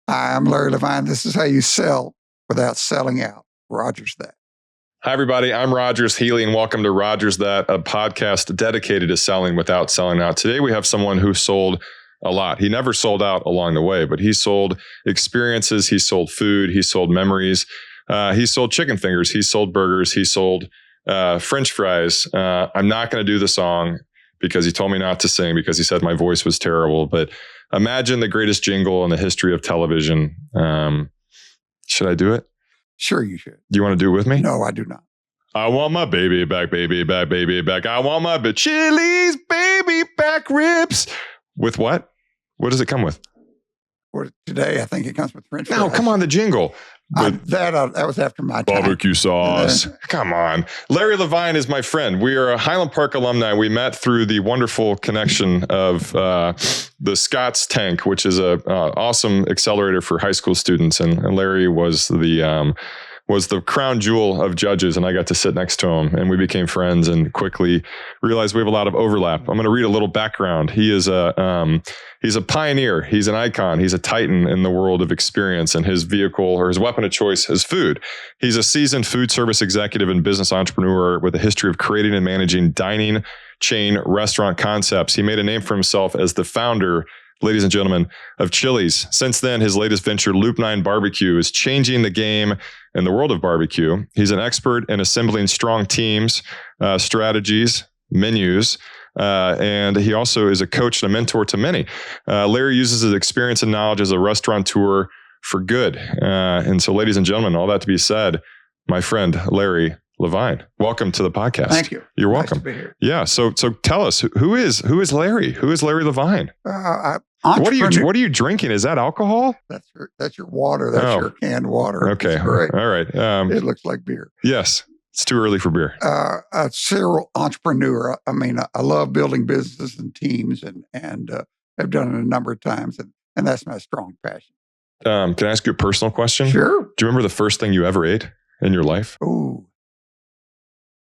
Hi, I'm Larry Lavine. This is how you sell without selling out. Rogers that. Hi, everybody. I'm Rogers Healy, and welcome to Rogers That, a podcast dedicated to selling without selling out. Today, we have someone who sold a lot. He never sold out along the way, but he sold experiences. He sold food. He sold memories. He sold chicken fingers. He sold burgers. He sold French fries. I'm not going to do the song because he told me not to sing because he said my voice was terrible. But imagine the greatest jingle in the history of television. Should I do it? Sure, you should. Do you want to do it with me? No, I do not. I want my baby back, baby back, baby back. I want my Chili's baby back ribs. With what? What does it come with? For today, I think it comes with French fries. No, come on, the jingle. That was after my time. Barbecue sauce. Come on. Larry Lavine is my friend. We are a Highland Park alumni. We met through the wonderful connection of the Scott's Tank, which is a awesome accelerator for high school students. And Larry was the crown jewel of judges, and I got to sit next to him, and we became friends and quickly realized we have a lot of overlap. I'm going to read a little background. He's a pioneer. He's an icon. He's a titan in the world of experience, and his vehicle or his weapon of choice is food. He's a seasoned food service executive and business entrepreneur with a history of creating and managing dining chain restaurant concepts. He made a name for himself as the founder, ladies and gentlemen, of Chili's. Since then, his latest venture, Loop 9 Barbecue, is changing the game in the world of barbecue. He's an expert in assembling strong teams, strategies, menus, and he also is a coach and a mentor to many. Larry uses his experience and knowledge as a restaurateur for good. And so, ladies and gentlemen, all that to be said, my friend, Larry Lavine, welcome to the podcast. Thank you. You're welcome. Nice to be here. Yeah. So tell us, who is Larry? Who is Larry Lavine? What are you drinking? Is that alcohol? That's your water. That's your canned water. Okay. Great. All right. It looks like beer. Yes. It's too early for beer. A serial entrepreneur. I mean, I love building businesses and teams, and have done it a number of times, and that's my strong passion. Can I ask you a personal question? Sure. Do you remember the first thing you ever ate in your life? Ooh.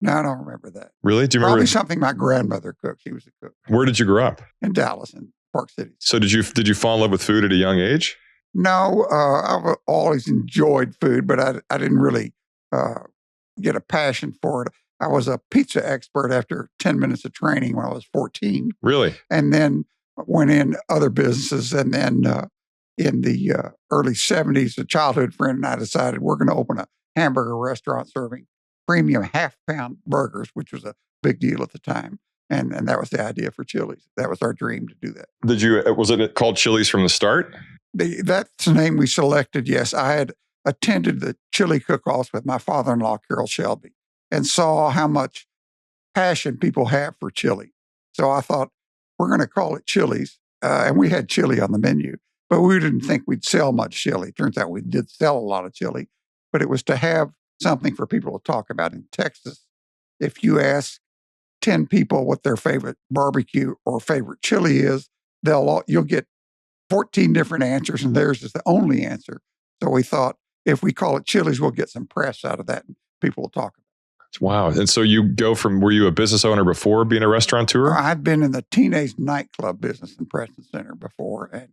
No, I don't remember that. Really? Do you remember? Probably something my grandmother cooked. She was a cook. Where did you grow up? In Dallas, in Park City. So did you fall in love with food at a young age? No, I've always enjoyed food, but I didn't really get a passion for it. I was a pizza expert after 10 minutes of training when I was 14. Really? And then went in other businesses. And then in the early 70s, a childhood friend and I decided we're going to open a hamburger restaurant serving premium half-pound burgers, which was a big deal at the time. And that was the idea for Chili's. That was our dream to do that. Was it called Chili's from the start? That's the name we selected, yes. I had attended the chili cook-offs with my father-in-law, Carol Shelby, and saw how much passion people have for chili. So I thought, we're going to call it Chili's. And we had chili on the menu, but we didn't think we'd sell much chili. Turns out we did sell a lot of chili, but it was to have something for people to talk about. In Texas, if you ask 10 people what their favorite barbecue or favorite chili is, you'll get 14 different answers, and theirs is the only answer. So we thought, if we call it Chili's, we'll get some press out of that, and people will talk about it. Wow. And so were you a business owner before being a restaurateur? I'd been in the teenage nightclub business in Preston Center before and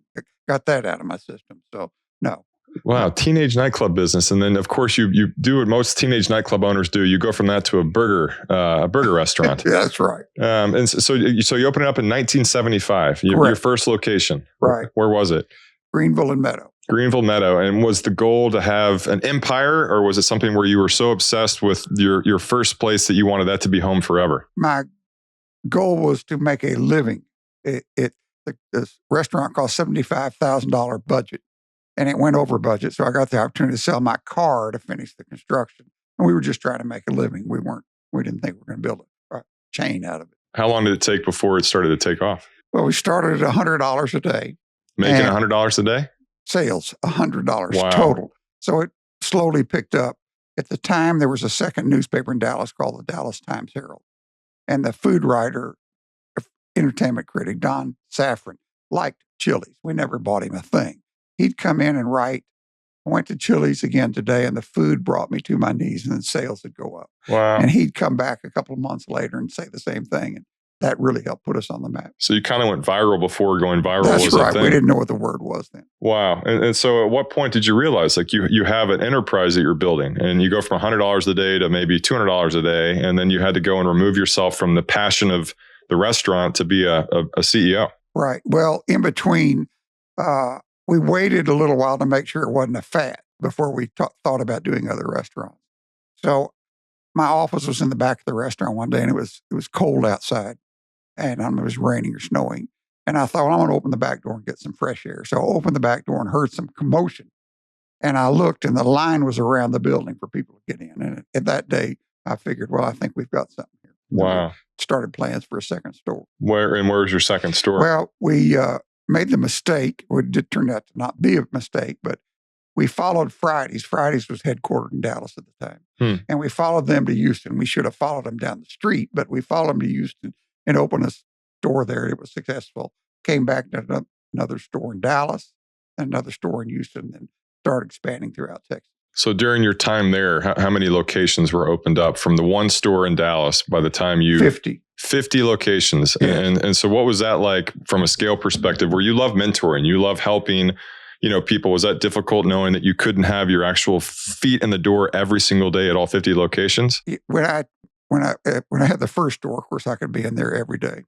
got that out of my system. So no. Wow, teenage nightclub business, and then of course you do what most teenage nightclub owners do. You go from that to a burger restaurant. That's right. And so you opened it up in 1975. Your first location, right? Where was it? Greenville and Meadow. Greenville Meadow. And was the goal to have an empire, or was it something where you were so obsessed with your first place that you wanted that to be home forever? My goal was to make a living. This restaurant cost $75,000 budget. And it went over budget. So I got the opportunity to sell my car to finish the construction. And we were just trying to make a living. We didn't think we were going to build a chain out of it. How long did it take before it started to take off? Well, we started at $100 a day. Making $100 a day? Sales, $100 wow. total. So it slowly picked up. At the time, there was a second newspaper in Dallas called the Dallas Times-Herald. And the food writer, entertainment critic, Don Safran, liked Chili's. We never bought him a thing. He'd come in and write, I went to Chili's again today, and the food brought me to my knees, and then sales would go up. Wow. And he'd come back a couple of months later and say the same thing, and that really helped put us on the map. So you kind of went viral before going viral That's was right. a thing. We didn't know what the word was then. Wow. And so at what point did you realize like you have an enterprise that you're building and you go from $100 a day to maybe $200 a day, and then you had to go and remove yourself from the passion of the restaurant to be a CEO? Right. Well, in between, we waited a little while to make sure it wasn't a fad before we thought about doing other restaurants. So my office was in the back of the restaurant one day, and it was cold outside, and it was raining or snowing. And I thought, well, I'm going to open the back door and get some fresh air. So I opened the back door and heard some commotion. And I looked, and the line was around the building for people to get in. And at that day, I figured, well, I think we've got something here. Wow. We started plans for a second store. Where was your second store? Well, we made the mistake. It did turn out to not be a mistake, but we followed Fridays. Fridays was headquartered in Dallas at the time. And we followed them to Houston. We should have followed them down the street, but we followed them to Houston and opened a store there. It was successful. Came back to another store in Dallas, another store in Houston, and started expanding throughout Texas. So during your time there, how many locations were opened up from the one store in Dallas by the time you... 50 locations. Yeah. And so what was that like from a scale perspective where you love mentoring, you love helping, people? Was that difficult knowing that you couldn't have your actual feet in the door every single day at all 50 locations? When I had the first store, of course, I could be in there every day.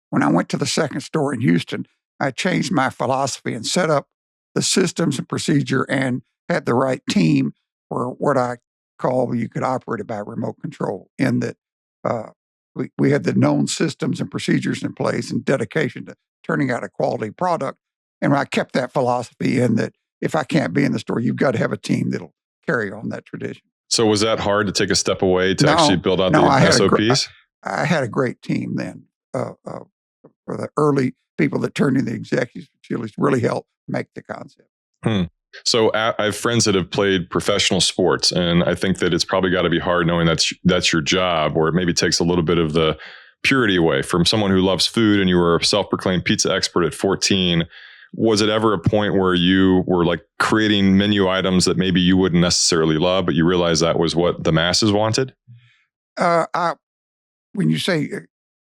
When I went to the second store in Houston, I changed my philosophy and set up the systems and procedure and had the right team for what I call you could operate it by remote control, in that we had the known systems and procedures in place and dedication to turning out a quality product. And I kept that philosophy in that if I can't be in the store, you've got to have a team that'll carry on that tradition. So was that hard to take a step away to actually build out the SOPs? I had a great team then. For the early people that turned into the executives for Chili's really helped make the concept. So I have friends that have played professional sports, and I think that it's probably got to be hard knowing that's your job, or it maybe takes a little bit of the purity away from someone who loves food, and you were a self-proclaimed pizza expert at 14. Was it ever a point where you were like creating menu items that maybe you wouldn't necessarily love, but you realized that was what the masses wanted? When you say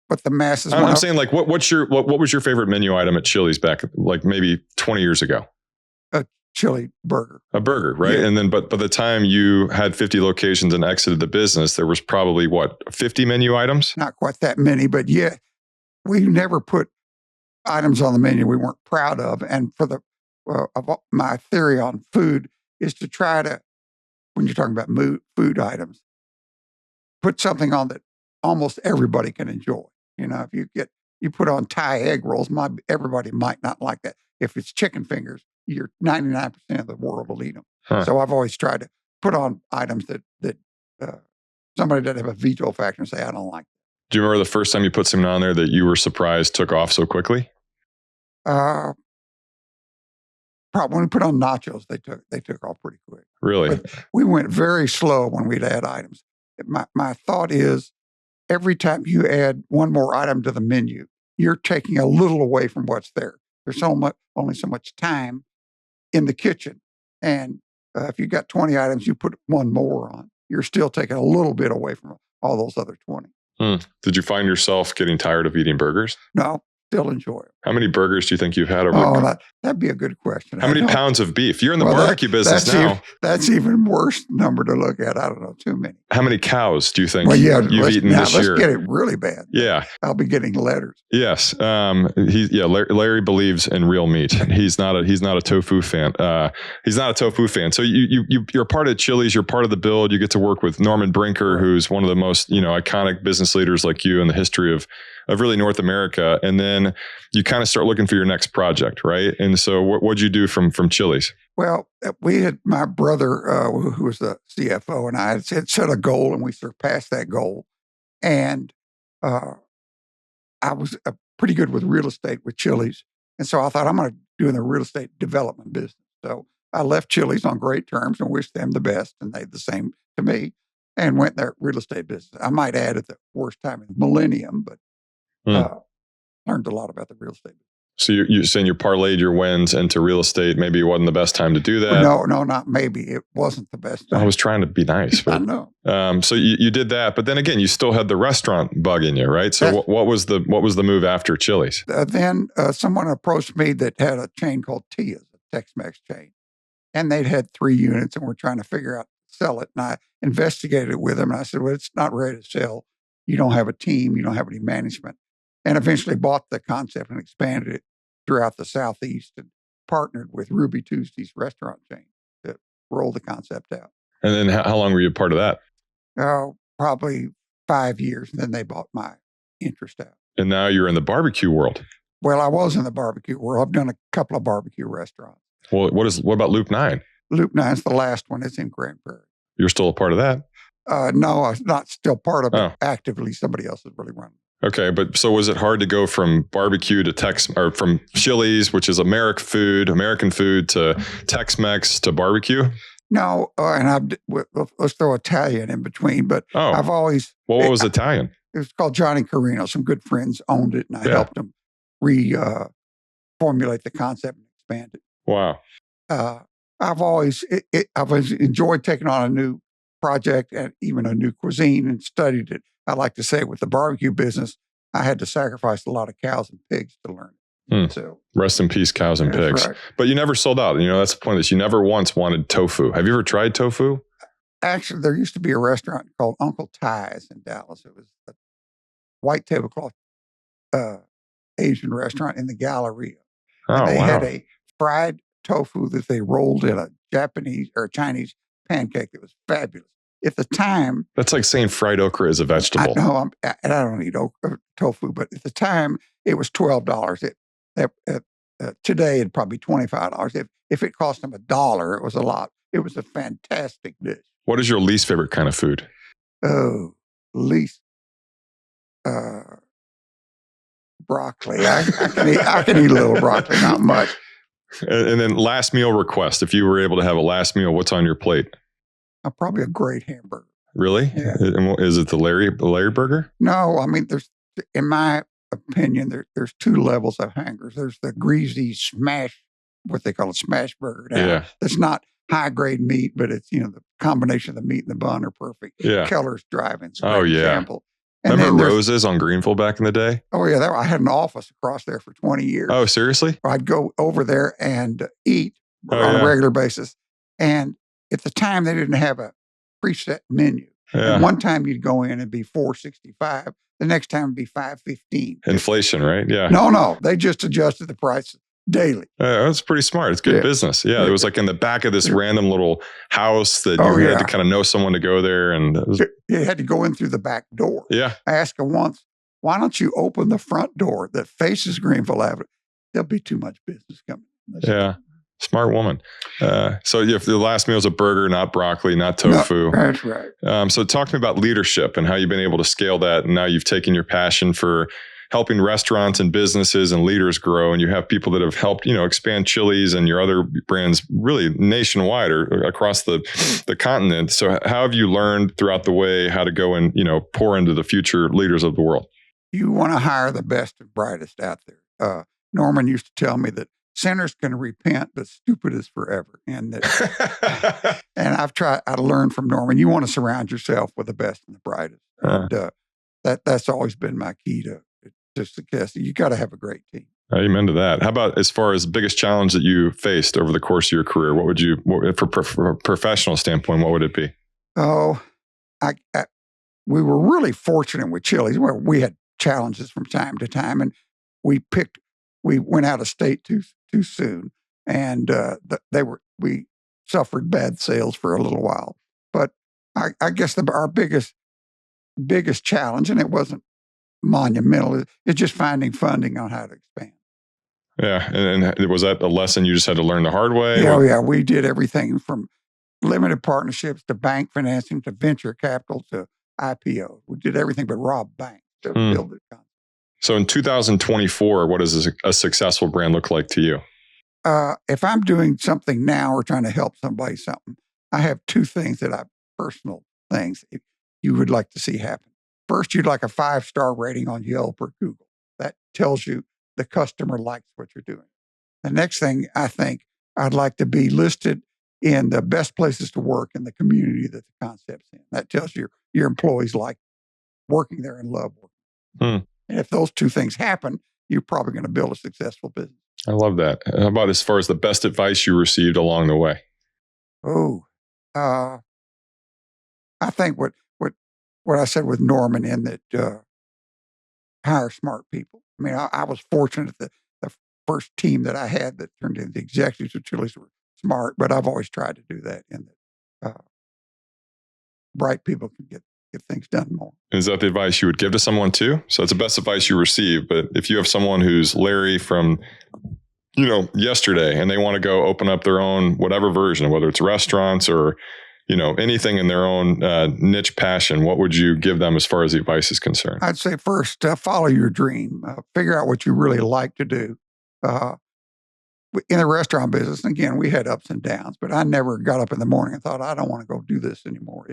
what the masses I'm saying like, what was your favorite menu item at Chili's back like maybe 20 years ago? A chili burger. A burger, right? Yeah. And then, but by the time you had 50 locations and exited the business, there was probably 50 menu items? Not quite that many, but yeah, we never put items on the menu we weren't proud of. And for my theory on food is to try to, when you're talking about food items, put something on that almost everybody can enjoy. If you put on Thai egg rolls, everybody might not like that. If it's chicken fingers, 99% of the world will eat them. So I've always tried to put on items that somebody doesn't have a veto factor and say, I don't like that. Do you remember the first time you put something on there that you were surprised took off so quickly? Probably when we put on nachos, they took off pretty quick. Really? But we went very slow when we'd add items. My thought is, every time you add one more item to the menu, you're taking a little away from what's there. There's only so much time in the kitchen. And if you got 20 items, you put one more on, you're still taking a little bit away from all those other 20. Did you find yourself getting tired of eating burgers? No, still enjoy it. How many burgers do you think you've had over? That'd be a good question. How many pounds of beef? You're in the barbecue business now. That's even worse number to look at. I don't know, too many. How many cows do you think you've eaten this year? Let's get it really bad. Yeah. I'll be getting letters. Yes. Larry believes in real meat. He's not a tofu fan. He's not a tofu fan. So you're part of Chili's. You're part of the build. You get to work with Norman Brinker, who's one of the most, iconic business leaders like you in the history of really North America. And then you kind of start looking for your next project, right? And so what'd you do from Chili's? Well, we had my brother, who was the CFO, and I had set a goal, and we surpassed that goal. And I was pretty good with real estate with Chili's. And so I thought, I'm going to do in the real estate development business. So I left Chili's on great terms and wished them the best, and they the same to me, and went in their real estate business. I might add at the worst time in the millennium, but learned a lot about the real estate business. So you're saying you parlayed your wins into real estate. Maybe it wasn't the best time to do that. No, not maybe. It wasn't the best time. I was trying to be nice. But, I know. So you did that, but then again, you still had the restaurant bug in you, right? So what was the move after Chili's? Then someone approached me that had a chain called Tia's, a Tex-Mex chain, and they'd had 3 units and were trying to figure out sell it. And I investigated it with them, and I said, "Well, it's not ready to sell. You don't have a team. You don't have any management." And eventually bought the concept and expanded it throughout the Southeast and partnered with Ruby Tuesday's restaurant chain to roll the concept out. And then how long were you a part of that? Oh, probably 5 years. And then they bought my interest out. And now you're in the barbecue world. Well, I was in the barbecue world. I've done a couple of barbecue restaurants. Well, what about Loop 9? Loop 9 is the last one. It's in Grand Prairie. You're still a part of that? No, I'm not still part of it actively. Somebody else is really running. Okay, but so was it hard to go from barbecue to or from Chili's, which is American food, to Tex-Mex to barbecue? No, and let's throw Italian in between. But I've always what was Italian? It was called Johnny Carino. Some good friends owned it, and I helped them reformulate the concept and expand it. Wow. I've always enjoyed taking on a new project and even a new cuisine and studied it. I like to say with the barbecue business, I had to sacrifice a lot of cows and pigs to learn it. So rest in peace, cows and pigs. Right. But you never sold out. That's the point of this. You never once wanted tofu. Have you ever tried tofu? Actually, there used to be a restaurant called Uncle Ty's in Dallas. It was a white tablecloth Asian restaurant in the Galleria. And they had a fried tofu that they rolled in a Japanese or Chinese pancake that was fabulous. At the time, that's like saying fried okra is a vegetable. I know, and I don't eat tofu, but at the time it was $12. Today it'd probably be $25. If it cost them $1, it was a lot. It was a fantastic dish. What is your least favorite kind of food? Oh, least broccoli. I can eat a little broccoli, not much. And then last meal request. If you were able to have a last meal, what's on your plate? Probably a great hamburger. Really? Yeah. Is it the Larry burger? No, I mean, in my opinion, there's 2 levels of hangers. There's the greasy smash, what they call a smash burger. Now, it's not high grade meat, but it's, the combination of the meat and the bun are perfect. Yeah. Keller's Drive-In's a great example. And remember Rose's on Greenville back in the day? Oh, yeah. I had an office across there for 20 years. Oh, seriously? I'd go over there and eat on a regular basis. And at the time, they didn't have a preset menu. Yeah. And one time you'd go in and be $4.65. The next time it'd be $5.15. Inflation, right? Yeah. No. They just adjusted the price daily. That's pretty smart. It's good business. Yeah. It was like in the back of this random little house that you had to kind of know someone to go there. And you had to go in through the back door. Yeah. I asked her once, why don't you open the front door that faces Greenville Avenue? There'll be too much business coming. Yeah. Smart woman. So if the last meal is a burger, not broccoli, not tofu. No, that's right. So talk to me about leadership and how you've been able to scale that. And now you've taken your passion for helping restaurants and businesses and leaders grow. And you have people that have helped, expand Chili's and your other brands really nationwide or across the continent. So how have you learned throughout the way how to go and, pour into the future leaders of the world? You want to hire the best and brightest out there. Norman used to tell me that sinners can repent, but stupid is forever. And and I learned from Norman, you want to surround yourself with the best and the brightest. And that's always been my key to success. You got to have a great team. Amen to that. How about as far as biggest challenge that you faced over the course of your career? What would you, for a professional standpoint, what would it be? Oh, we were really fortunate with Chili's where we had challenges from time to time, and we went out of state too soon, and we suffered bad sales for a little while. But I guess our biggest challenge, and it wasn't monumental, is just finding funding on how to expand. Yeah, and was that a lesson you just had to learn the hard way? Oh yeah, we did everything from limited partnerships to bank financing to venture capital to IPO. We did everything but rob banks to build it. So in 2024, what does a successful brand look like to you? If I'm doing something now or trying to help somebody something, I have 2 things personal things you would like to see happen. First, you'd like a 5-star rating on Yelp or Google. That tells you the customer likes what you're doing. The next thing, I think I'd like to be listed in the best places to work in the community that the concept's in. That tells you your employees like working there and love working. And if those two things happen, you're probably going to build a successful business. I love that. How about as far as the best advice you received along the way? I think what I said with Norman in that hire smart people. I mean, I was fortunate that the first team that I had that turned into the executives of Chili's were smart, but I've always tried to do that in that bright people can get things done more. Is that the advice you would give to someone too? So it's the best advice you receive, but if you have someone who's Larry from, yesterday, and they want to go open up their own whatever version, whether it's restaurants or, anything in their own niche passion, what would you give them as far as the advice is concerned? I'd say first, follow your dream. Figure out what you really like to do. In the restaurant business, and again, we had ups and downs, but I never got up in the morning and thought, I don't want to go do this anymore.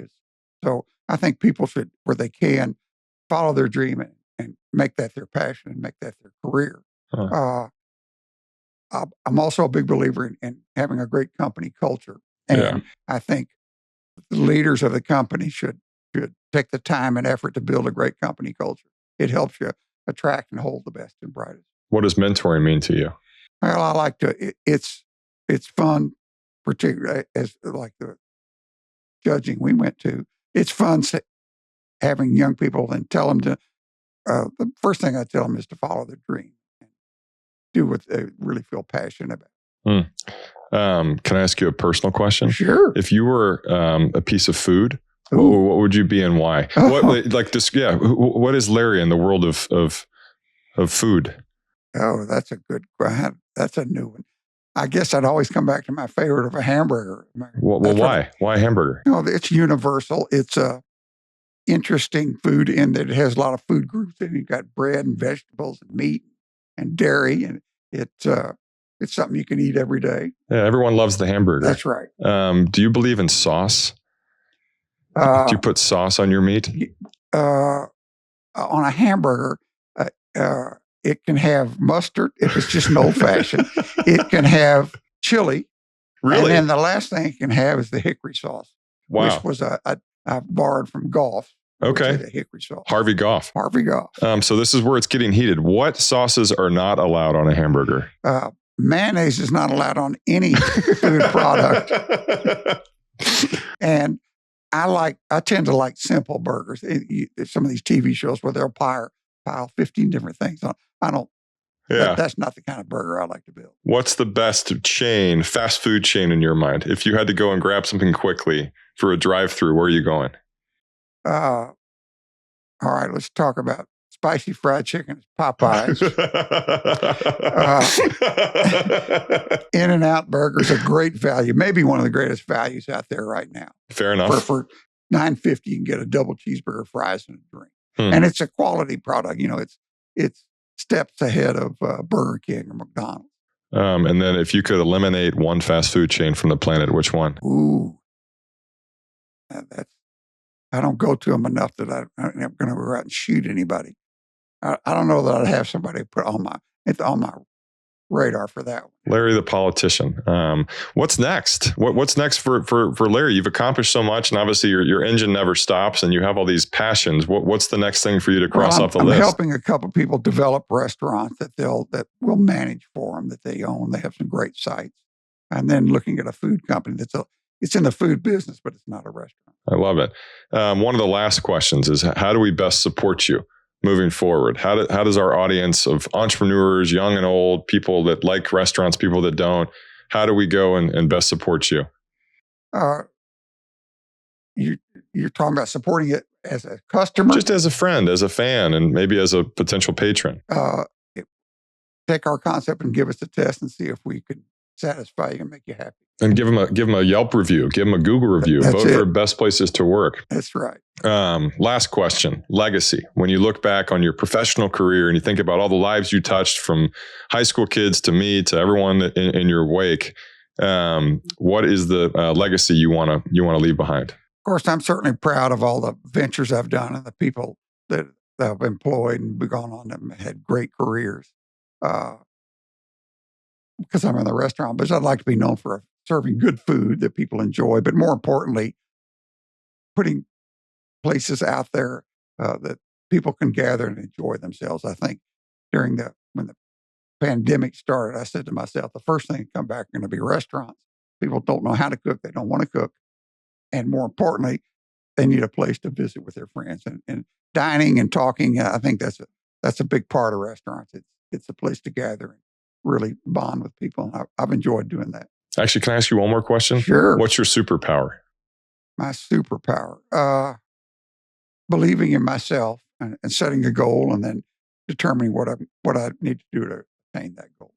So I think people should, where they can, follow their dream and make that their passion and make that their career. I'm also a big believer in having a great company culture. And I think the leaders of the company should take the time and effort to build a great company culture. It helps you attract and hold the best and brightest. What does mentoring mean to you? Well, I like to, it's fun, particularly as like the judging we went to. It's fun having young people and tell them to, the first thing I tell them is to follow their dream and do what they really feel passionate about. Can I ask you a personal question? Sure. If you were a piece of food, what would you be and why? What is Larry in the world of food? Oh, that's a good question. That's a new one. I guess I'd always come back to my favorite of a hamburger. Well, why? Why hamburger? It's universal. It's a interesting food in that it has a lot of food groups in it. You've got bread and vegetables and meat and dairy, and it's something you can eat every day. Yeah, everyone loves the hamburger. That's right. Do you believe in sauce? Do you put sauce on your meat? On a hamburger, it can have mustard if it's just an old fashioned. It can have chili. Really? And then the last thing it can have is the hickory sauce, which was I borrowed from Golf. Okay. The hickory sauce. Harvey Goff. So this is where it's getting heated. What sauces are not allowed on a hamburger? Mayonnaise is not allowed on any food product. And I tend to like simple burgers. Some of these TV shows where they'll pile 15 different things on. I don't. Yeah. That's not the kind of burger I like to build. What's the best fast food chain in your mind? If you had to go and grab something quickly for a drive-through, where are you going? All right, let's talk about spicy fried chicken, Popeyes. In-N-Out Burger is a great value, maybe one of the greatest values out there right now. Fair enough. For $9.50, you can get a double cheeseburger, fries, and a drink. And it's a quality product. It's steps ahead of Burger King or McDonald's. And then if you could eliminate one fast food chain from the planet, which one? Ooh, I don't go to them enough that I'm going to go out and shoot anybody. I don't know that I'd have somebody put on my radar for that one. Larry, the politician. What's next? What's next for Larry? You've accomplished so much, and obviously your engine never stops, and you have all these passions. What's the next thing for you to cross off the list? I'm helping a couple people develop restaurants that will manage for them, that they own. They have some great sites, and then looking at a food company it's in the food business, but it's not a restaurant. I love it. One of the last questions is, how do we best support you moving forward? How does our audience of entrepreneurs, young and old, people that like restaurants, people that don't, how do we go and best support you? You're talking about supporting it as a customer? Just as a friend, as a fan, and maybe as a potential patron. Take our concept and give us a test and see if we can satisfy you and make you happy. And give them a Yelp review, give them a Google review, vote for best places to work. That's right. Last question, legacy. When you look back on your professional career and you think about all the lives you touched, from high school kids to me to everyone in your wake, what is the legacy you want to leave behind? Of course, I'm certainly proud of all the ventures I've done and the people that I've employed and gone on and had great careers. because I'm in the restaurant business. I'd like to be known for serving good food that people enjoy, but more importantly, putting places out there that people can gather and enjoy themselves. I think when the pandemic started, I said to myself, the first thing to come back are going to be restaurants. People don't know how to cook. They don't want to cook. And more importantly, they need a place to visit with their friends and dining and talking. I think that's a big part of restaurants. It's a place to gather and really bond with people. And I've enjoyed doing that. Actually, can I ask you one more question? Sure. What's your superpower? My superpower, believing in myself and setting a goal and then determining what I need to do to attain that goal.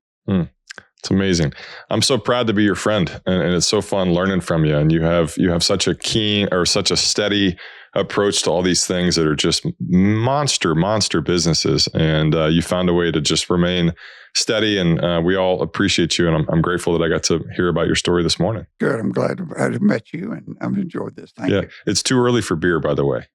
It's amazing. I'm so proud to be your friend, and it's so fun learning from you. And you have such a keen or such a steady approach to all these things that are just monster businesses. And you found a way to just remain steady. And we all appreciate you. And I'm grateful that I got to hear about your story this morning. Good. I'm glad I met you, and I've enjoyed this. Thank you. It's too early for beer, by the way.